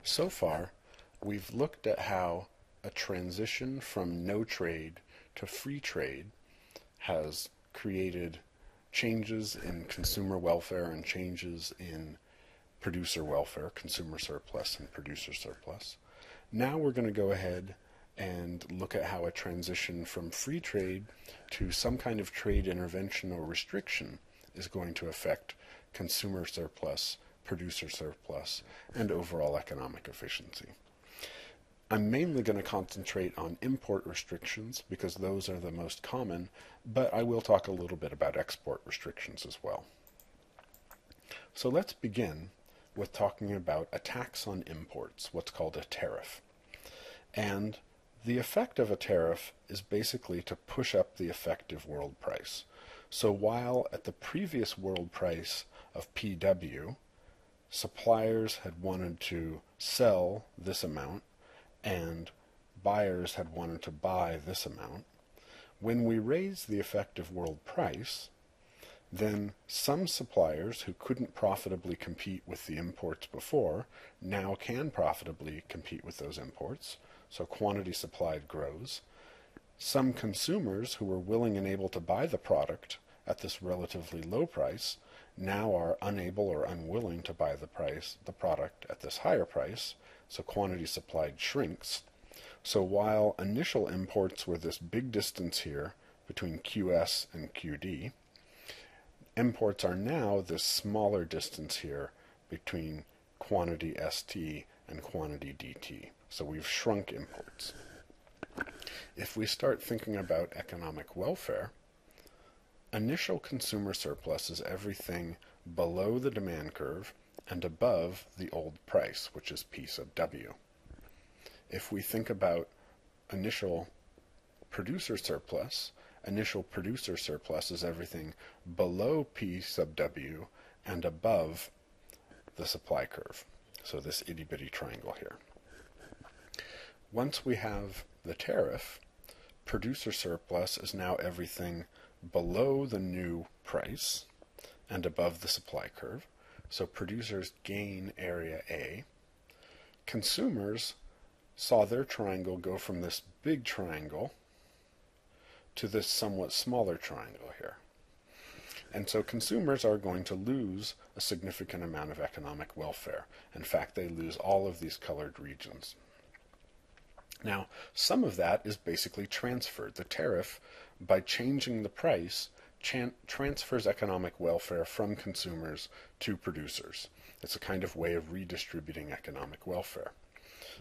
So far, we've looked at how a transition from no trade to free trade has created changes in consumer welfare and changes in producer welfare, consumer surplus and producer surplus. Now we're going to go ahead and look at how a transition from free trade to some kind of trade intervention or restriction is going to affect consumer surplus, producer surplus, and overall economic efficiency. I'm mainly going to concentrate on import restrictions because those are the most common, but I will talk a little bit about export restrictions as well. So let's begin with talking about a tax on imports, what's called a tariff. And the effect of a tariff is basically to push up the effective world price. So while at the previous world price of PW, suppliers had wanted to sell this amount and buyers had wanted to buy this amount, when we raise the effective world price, then some suppliers who couldn't profitably compete with the imports before now can profitably compete with those imports, so quantity supplied grows. Some consumers who were willing and able to buy the product at this relatively low price now are unable or unwilling to buy the product at this higher price, so quantity supplied shrinks. So while initial imports were this big distance here between QS and QD, imports are now this smaller distance here between quantity ST and quantity DT. So we've shrunk imports. If we start thinking about economic welfare, initial consumer surplus is everything below the demand curve and above the old price, which is P sub W. If we think about initial producer surplus is everything below P sub W and above the supply curve. So this itty-bitty triangle here. Once we have the tariff, producer surplus is now everything below the new price and above the supply curve. So producers gain area A. Consumers saw their triangle go from this big triangle to this somewhat smaller triangle here. And so consumers are going to lose a significant amount of economic welfare. In fact, they lose all of these colored regions. Now, some of that is basically transferred. The tariff, by changing the price, transfers economic welfare from consumers to producers. It's a kind of way of redistributing economic welfare.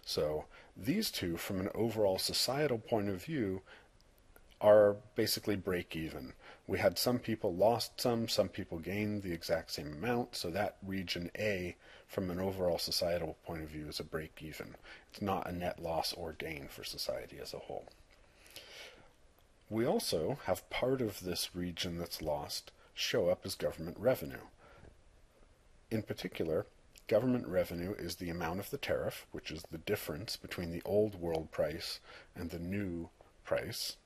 So these two, from an overall societal point of view, are basically break even. We had some people lost some people gained the exact same amount, so that region A, from an overall societal point of view, is a break even. It's not a net loss or gain for society as a whole. We also have part of this region that's lost show up as government revenue. In particular, government revenue is the amount of the tariff, which is the difference between the old world price and the new price,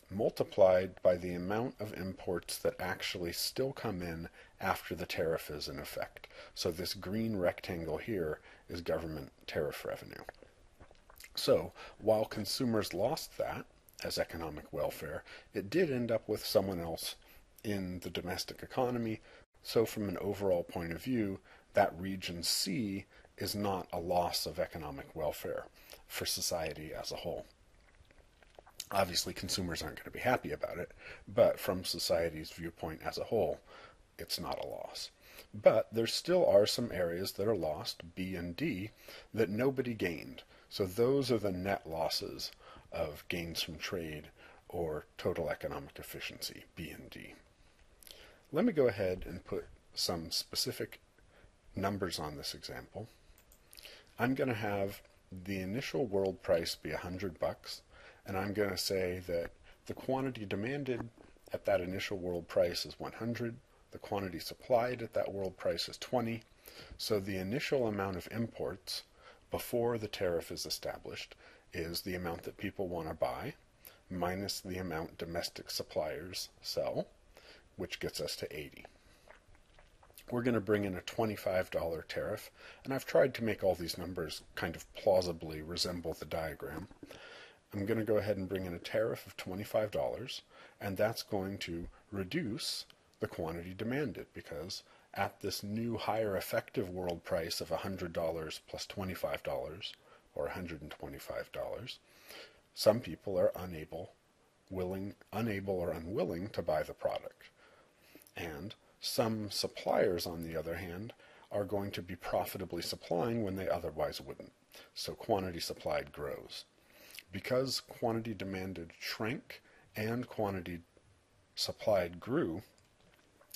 multiplied by the amount of imports that actually still come in after the tariff is in effect. So this green rectangle here is government tariff revenue. So while consumers lost that as economic welfare, it did end up with someone else in the domestic economy. So from an overall point of view, that region C is not a loss of economic welfare for society as a whole. Obviously, consumers aren't going to be happy about it, but from society's viewpoint as a whole, it's not a loss. But there still are some areas that are lost, B and D, that nobody gained. So those are the net losses of gains from trade or total economic efficiency, B and D. Let me go ahead and put some specific numbers on this example. I'm going to have the initial world price be $100, and I'm going to say that the quantity demanded at that initial world price is 100, the quantity supplied at that world price is 20, so the initial amount of imports before the tariff is established is the amount that people want to buy minus the amount domestic suppliers sell, which gets us to 80. we're going to bring in a $25 tariff, and I've tried to make all these numbers kind of plausibly resemble the diagram. I'm going to go ahead and bring in a tariff of $25, and that's going to reduce the quantity demanded, because at this new higher effective world price of $100 plus $25, or $125, some people are unable or unwilling to buy the product. And some suppliers, on the other hand, are going to be profitably supplying when they otherwise wouldn't. So quantity supplied grows. Because quantity demanded shrank and quantity supplied grew,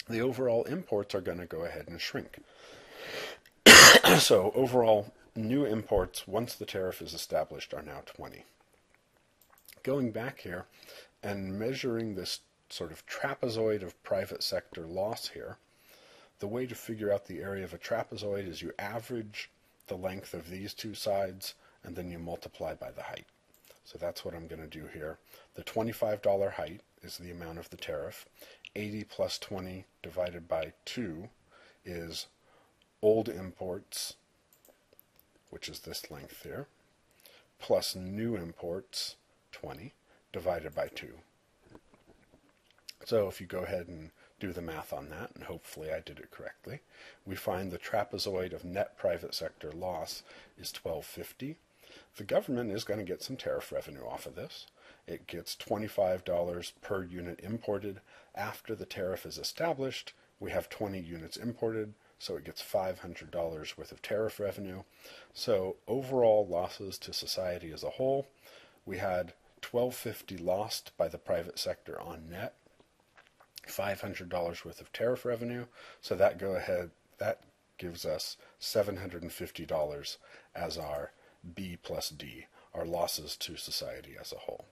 the overall imports are going to go ahead and shrink. So overall, new imports, once the tariff is established, are now 20. Going back here and measuring this sort of trapezoid of private sector loss here, the way to figure out the area of a trapezoid is you average the length of these two sides and then you multiply by the height. So that's what I'm going to do here. The $25 height is the amount of the tariff. 80 plus 20 divided by 2 is old imports, which is this length here, plus new imports, 20, divided by 2. So if you go ahead and do the math on that, and hopefully I did it correctly, we find the trapezoid of net private sector loss is $12.50. The government is going to get some tariff revenue off of this. It gets $25 per unit imported. After the tariff is established, we have 20 units imported, so it gets $500 worth of tariff revenue. So overall losses to society as a whole, we had $12.50 lost by the private sector on net, $500 worth of tariff revenue, so that gives us $750 as our B plus D, our losses to society as a whole.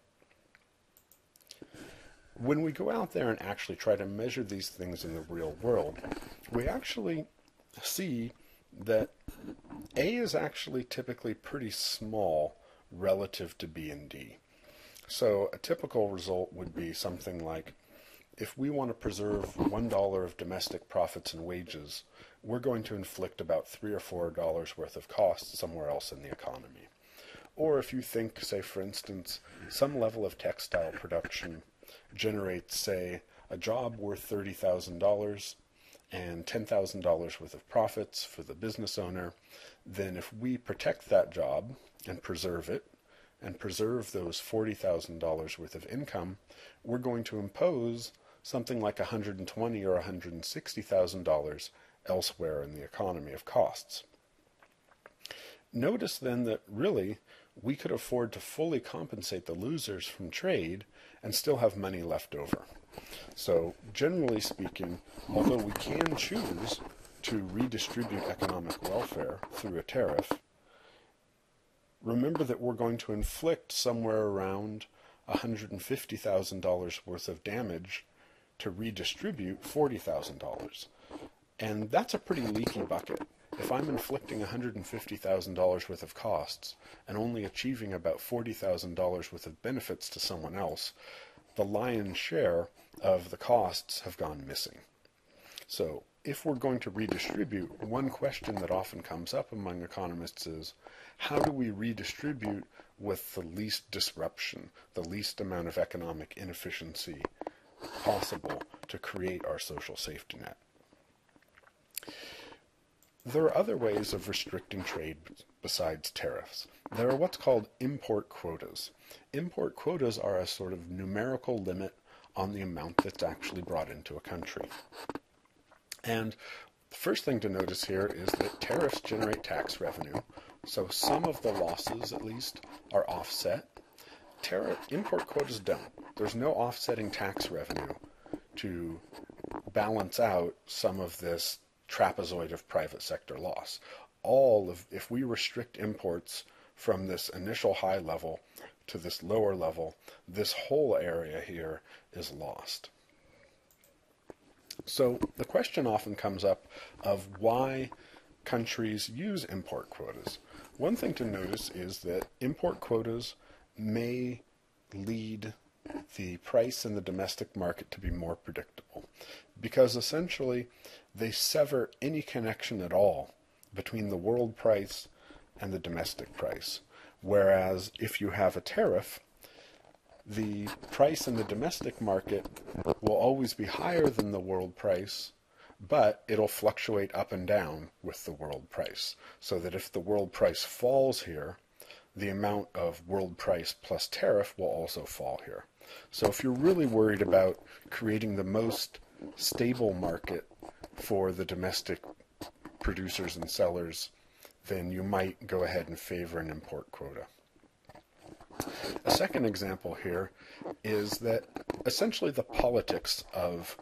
When we go out there and actually try to measure these things in the real world, we actually see that A is actually typically pretty small relative to B and D. So a typical result would be something like, if we want to preserve $1 of domestic profits and wages, we're going to inflict about $3 or $4 worth of costs somewhere else in the economy. Or if you think, say for instance, some level of textile production generates, say, a job worth $30,000 and $10,000 worth of profits for the business owner, then if we protect that job and preserve it, and preserve those $40,000 worth of income, we're going to impose something like $120,000 or $160,000 elsewhere in the economy of costs. Notice then that really we could afford to fully compensate the losers from trade and still have money left over. So generally speaking, although we can choose to redistribute economic welfare through a tariff, remember that we're going to inflict somewhere around $150,000 worth of damage to redistribute $40,000. And that's a pretty leaky bucket. If I'm inflicting $150,000 worth of costs and only achieving about $40,000 worth of benefits to someone else, the lion's share of the costs have gone missing. So if we're going to redistribute, one question that often comes up among economists is, how do we redistribute with the least disruption, the least amount of economic inefficiency possible to create our social safety net? There are other ways of restricting trade besides tariffs. There are what's called import quotas. Import quotas are a sort of numerical limit on the amount that's actually brought into a country. And the first thing to notice here is that tariffs generate tax revenue, so some of the losses, at least, are offset. Import quotas don't. There's no offsetting tax revenue to balance out some of this trapezoid of private sector loss. If we restrict imports from this initial high level to this lower level, this whole area here is lost. So the question often comes up of why countries use import quotas. One thing to notice is that import quotas may lead the price in the domestic market to be more predictable, because essentially they sever any connection at all between the world price and the domestic price. Whereas if you have a tariff, the price in the domestic market will always be higher than the world price, but it'll fluctuate up and down with the world price. So that if the world price falls here, the amount of world price plus tariff will also fall here. So if you're really worried about creating the most stable market for the domestic producers and sellers, then you might go ahead and favor an import quota. A second example here is that essentially the politics of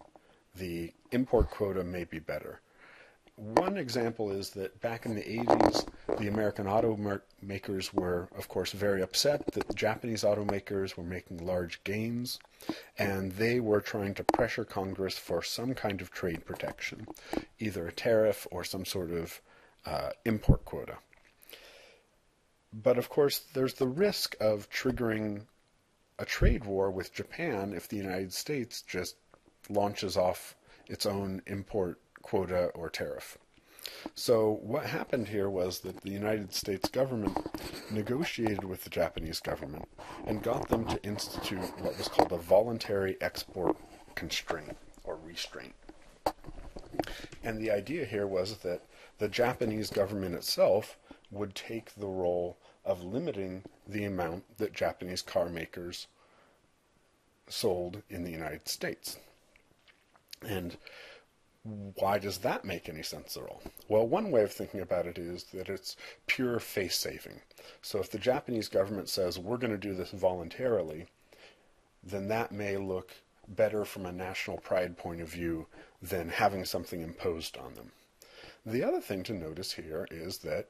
the import quota may be better. One example is that back in the 80s, the American automakers were, of course, very upset that the Japanese automakers were making large gains, and they were trying to pressure Congress for some kind of trade protection, either a tariff or some sort of import quota. But of course, there's the risk of triggering a trade war with Japan if the United States just launches off its own import quota or tariff. So what happened here was that the United States government negotiated with the Japanese government and got them to institute what was called a voluntary export constraint or restraint. And the idea here was that the Japanese government itself would take the role of limiting the amount that Japanese car makers sold in the United States. And why does that make any sense at all? Well, one way of thinking about it is that it's pure face saving. So if the Japanese government says, we're going to do this voluntarily, then that may look better from a national pride point of view than having something imposed on them. The other thing to notice here is that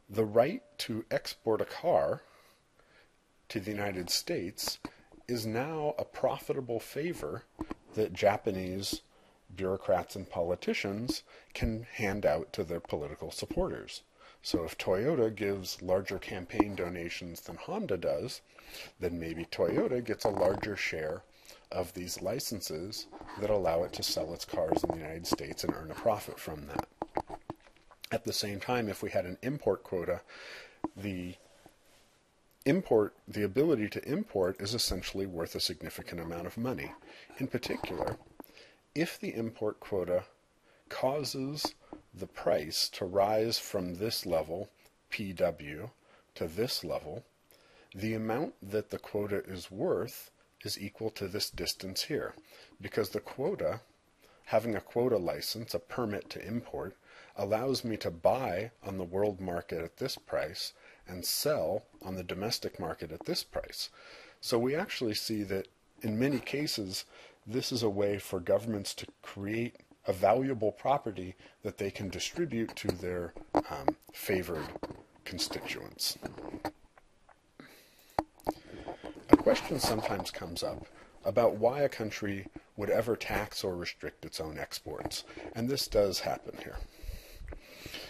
the right to export a car to the United States is now a profitable favor that Japanese bureaucrats and politicians can hand out to their political supporters. So if Toyota gives larger campaign donations than Honda does, then maybe Toyota gets a larger share of these licenses that allow it to sell its cars in the United States and earn a profit from that. At the same time, if we had an import quota, the ability to import is essentially worth a significant amount of money. In particular, if the import quota causes the price to rise from this level, PW, to this level, the amount that the quota is worth is equal to this distance here. Because the quota, having a quota license, a permit to import, allows me to buy on the world market at this price and sell on the domestic market at this price. So we actually see that in many cases, this is a way for governments to create a valuable property that they can distribute to their favored constituents. A question sometimes comes up about why a country would ever tax or restrict its own exports, and this does happen here.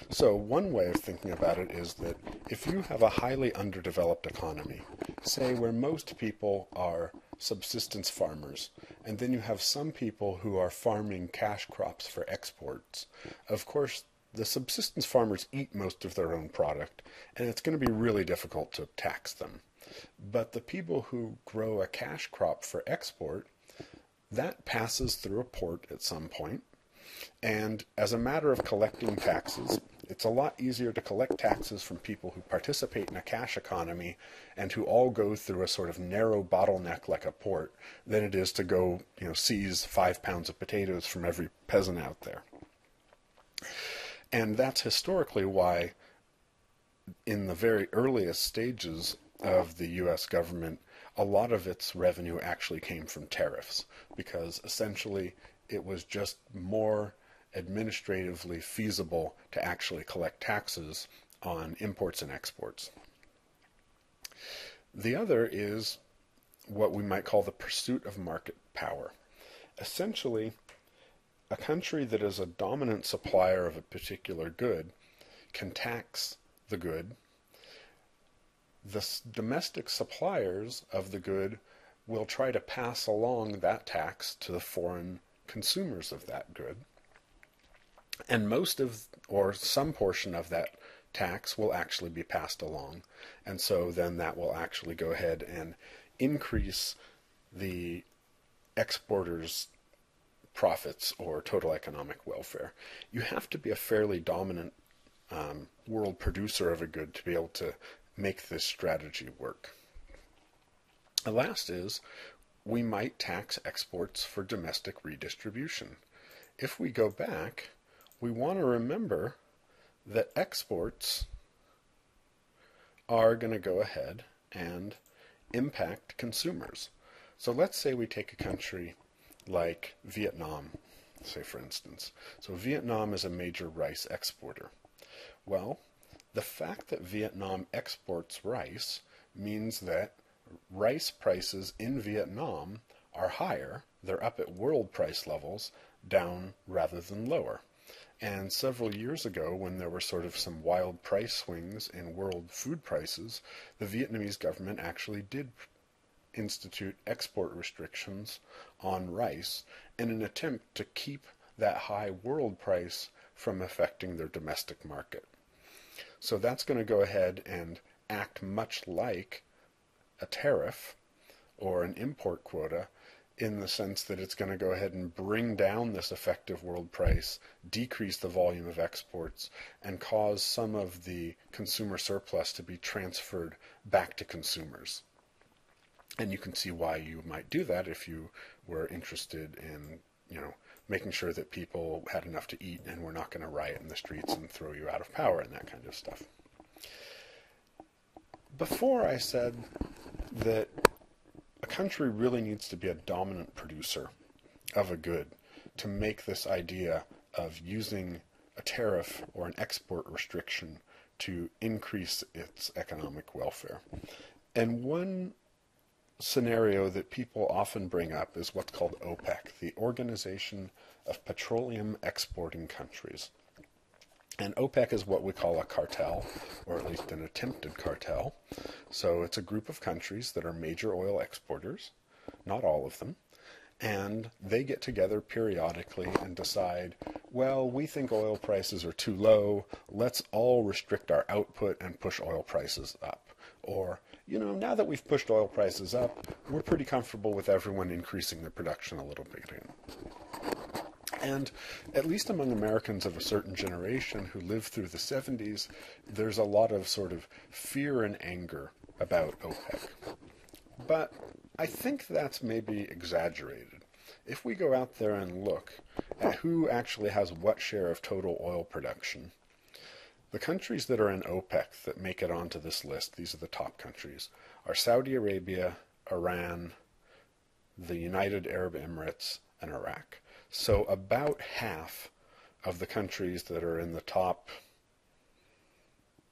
So one way of thinking about it is that if you have a highly underdeveloped economy, say where most people are subsistence farmers, and then you have some people who are farming cash crops for exports, of course the subsistence farmers eat most of their own product, and it's going to be really difficult to tax them. But the people who grow a cash crop for export, that passes through a port at some point, and as a matter of collecting taxes, it's a lot easier to collect taxes from people who participate in a cash economy and who all go through a sort of narrow bottleneck like a port than it is to go, seize 5 pounds of potatoes from every peasant out there. And that's historically why in the very earliest stages of the U.S. government, a lot of its revenue actually came from tariffs, because essentially it was just more administratively feasible to actually collect taxes on imports and exports. The other is what we might call the pursuit of market power. Essentially, a country that is a dominant supplier of a particular good can tax the good. The domestic suppliers of the good will try to pass along that tax to the foreign consumers of that good. And most of, or some portion of that tax will actually be passed along. And so then that will actually go ahead and increase the exporters' profits or total economic welfare. You have to be a fairly dominant world producer of a good to be able to make this strategy work. The last is we might tax exports for domestic redistribution. If we go back, we want to remember that exports are going to go ahead and impact consumers. So let's say we take a country like Vietnam, say for instance. So Vietnam is a major rice exporter. Well, the fact that Vietnam exports rice means that rice prices in Vietnam are higher. They're up at world price levels, down rather than lower. And several years ago, when there were sort of some wild price swings in world food prices, the Vietnamese government actually did institute export restrictions on rice in an attempt to keep that high world price from affecting their domestic market. So that's going to go ahead and act much like a tariff or an import quota, in the sense that it's going to go ahead and bring down this effective world price, decrease the volume of exports, and cause some of the consumer surplus to be transferred back to consumers. And you can see why you might do that if you were interested in, making sure that people had enough to eat and were not going to riot in the streets and throw you out of power and that kind of stuff. Before I said that a country really needs to be a dominant producer of a good to make this idea of using a tariff or an export restriction to increase its economic welfare. And one scenario that people often bring up is what's called OPEC, the Organization of Petroleum Exporting Countries. And OPEC is what we call a cartel, or at least an attempted cartel. So it's a group of countries that are major oil exporters, not all of them, and they get together periodically and decide, well, we think oil prices are too low, let's all restrict our output and push oil prices up. Or, now that we've pushed oil prices up, we're pretty comfortable with everyone increasing their production a little bit again. And at least among Americans of a certain generation who lived through the 70s, there's a lot of sort of fear and anger about OPEC. But I think that's maybe exaggerated. If we go out there and look at who actually has what share of total oil production, the countries that are in OPEC that make it onto this list, these are the top countries, are Saudi Arabia, Iran, the United Arab Emirates, and Iraq. So about half of the countries that are in the top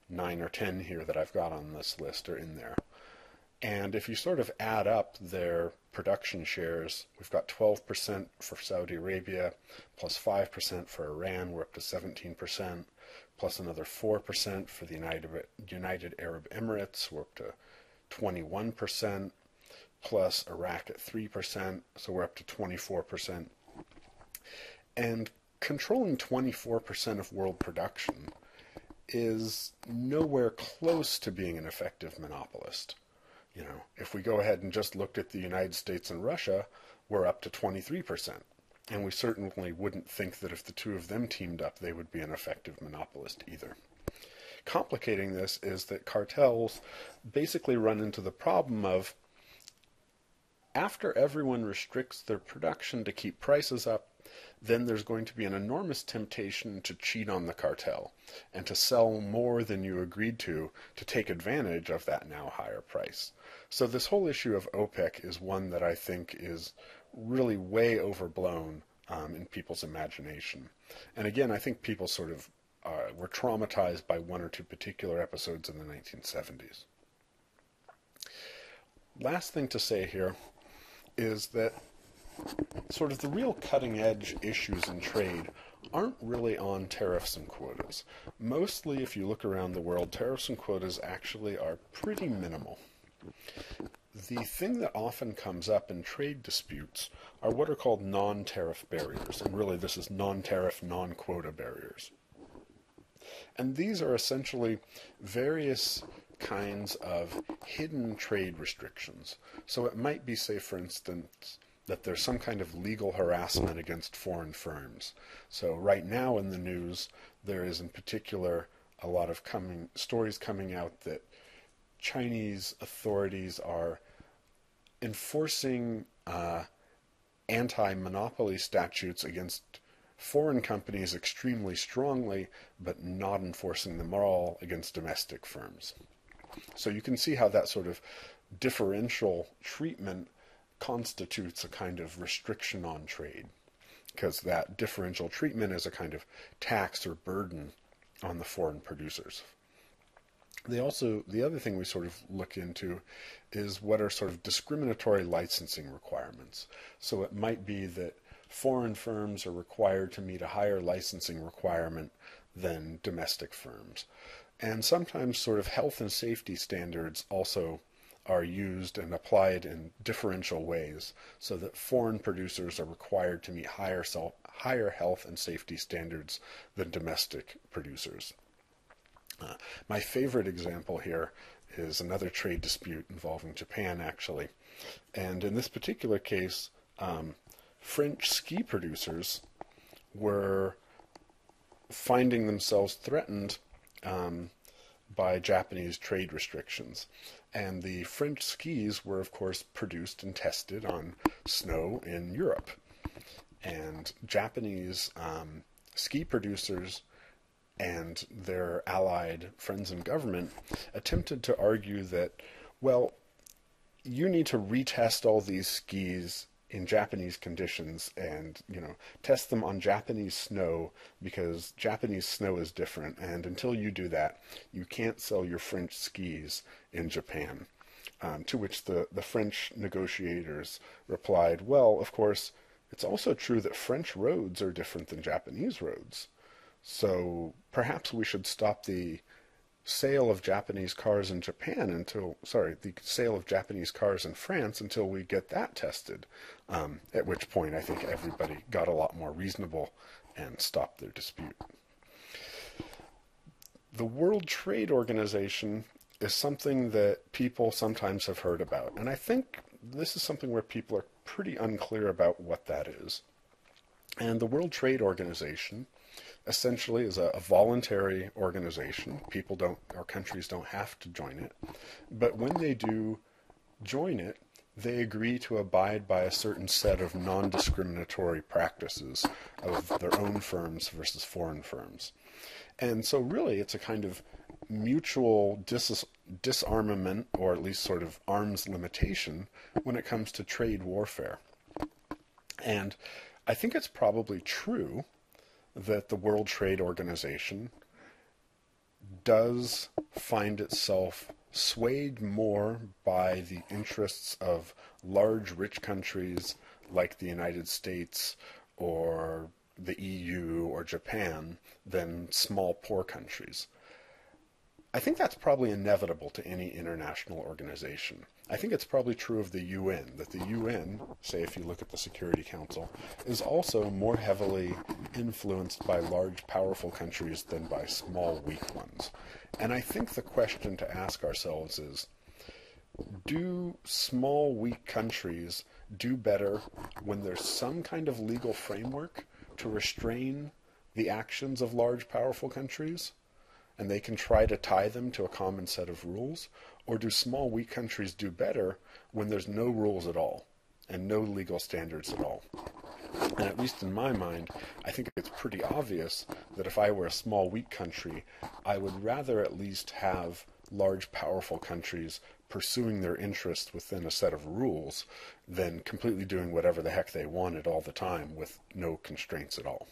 9 or 10 here that I've got on this list are in there. And if you sort of add up their production shares, we've got 12% for Saudi Arabia, plus 5% for Iran, we're up to 17%, plus another 4% for the United Arab Emirates, we're up to 21%, plus Iraq at 3%, so we're up to 24%. And controlling 24% of world production is nowhere close to being an effective monopolist. If we go ahead and just looked at the United States and Russia, we're up to 23%. And we certainly wouldn't think that if the two of them teamed up, they would be an effective monopolist either. Complicating this is that cartels basically run into the problem of, after everyone restricts their production to keep prices up, then there's going to be an enormous temptation to cheat on the cartel and to sell more than you agreed to take advantage of that now higher price. So this whole issue of OPEC is one that I think is really way overblown in people's imagination. And again, I think people sort of were traumatized by one or two particular episodes in the 1970s. Last thing to say here is that sort of the real cutting-edge issues in trade aren't really on tariffs and quotas. Mostly, if you look around the world, tariffs and quotas actually are pretty minimal. The thing that often comes up in trade disputes are what are called non-tariff barriers, and really this is non-tariff, non-quota barriers. And these are essentially various kinds of hidden trade restrictions. So it might be, say, for instance, that there's some kind of legal harassment against foreign firms. So right now in the news, there is in particular a lot of stories coming out that Chinese authorities are enforcing anti-monopoly statutes against foreign companies extremely strongly, but not enforcing them at all against domestic firms. So you can see how that sort of differential treatment constitutes a kind of restriction on trade, because that differential treatment is a kind of tax or burden on the foreign producers. The other thing we sort of look into is what are sort of discriminatory licensing requirements. So it might be that foreign firms are required to meet a higher licensing requirement than domestic firms. And sometimes sort of health and safety standards also are used and applied in differential ways, so that foreign producers are required to meet higher health and safety standards than domestic producers. My favorite example here is another trade dispute involving Japan, actually. And in this particular case, French ski producers were finding themselves threatened by Japanese trade restrictions. And the French skis were, of course, produced and tested on snow in Europe. And Japanese ski producers and their allied friends in government attempted to argue that, well, you need to retest all these skis in Japanese conditions and, test them on Japanese snow, because Japanese snow is different, and until you do that, you can't sell your French skis in Japan. To which the French negotiators replied, well, of course, it's also true that French roads are different than Japanese roads. So perhaps we should stop the sale of Japanese cars in the sale of Japanese cars in France until we get that tested. At which point I think everybody got a lot more reasonable and stopped their dispute. The World Trade Organization is something that people sometimes have heard about, and I think this is something where people are pretty unclear about what that is. And the World Trade Organization essentially is a voluntary organization. Countries don't have to join it. But when they do join it, they agree to abide by a certain set of non-discriminatory practices of their own firms versus foreign firms. And so really it's a kind of mutual disarmament, or at least sort of arms limitation, when it comes to trade warfare. And I think it's probably true that the World Trade Organization does find itself swayed more by the interests of large rich countries like the United States or the EU or Japan than small poor countries. I think that's probably inevitable to any international organization. I think it's probably true of the UN, that the UN, say if you look at the Security Council, is also more heavily influenced by large, powerful countries than by small, weak ones. And I think the question to ask ourselves is, do small, weak countries do better when there's some kind of legal framework to restrain the actions of large, powerful countries, and they can try to tie them to a common set of rules? Or do small, weak countries do better when there's no rules at all and no legal standards at all? And at least in my mind, I think it's pretty obvious that if I were a small, weak country, I would rather at least have large, powerful countries pursuing their interests within a set of rules than completely doing whatever the heck they wanted all the time with no constraints at all.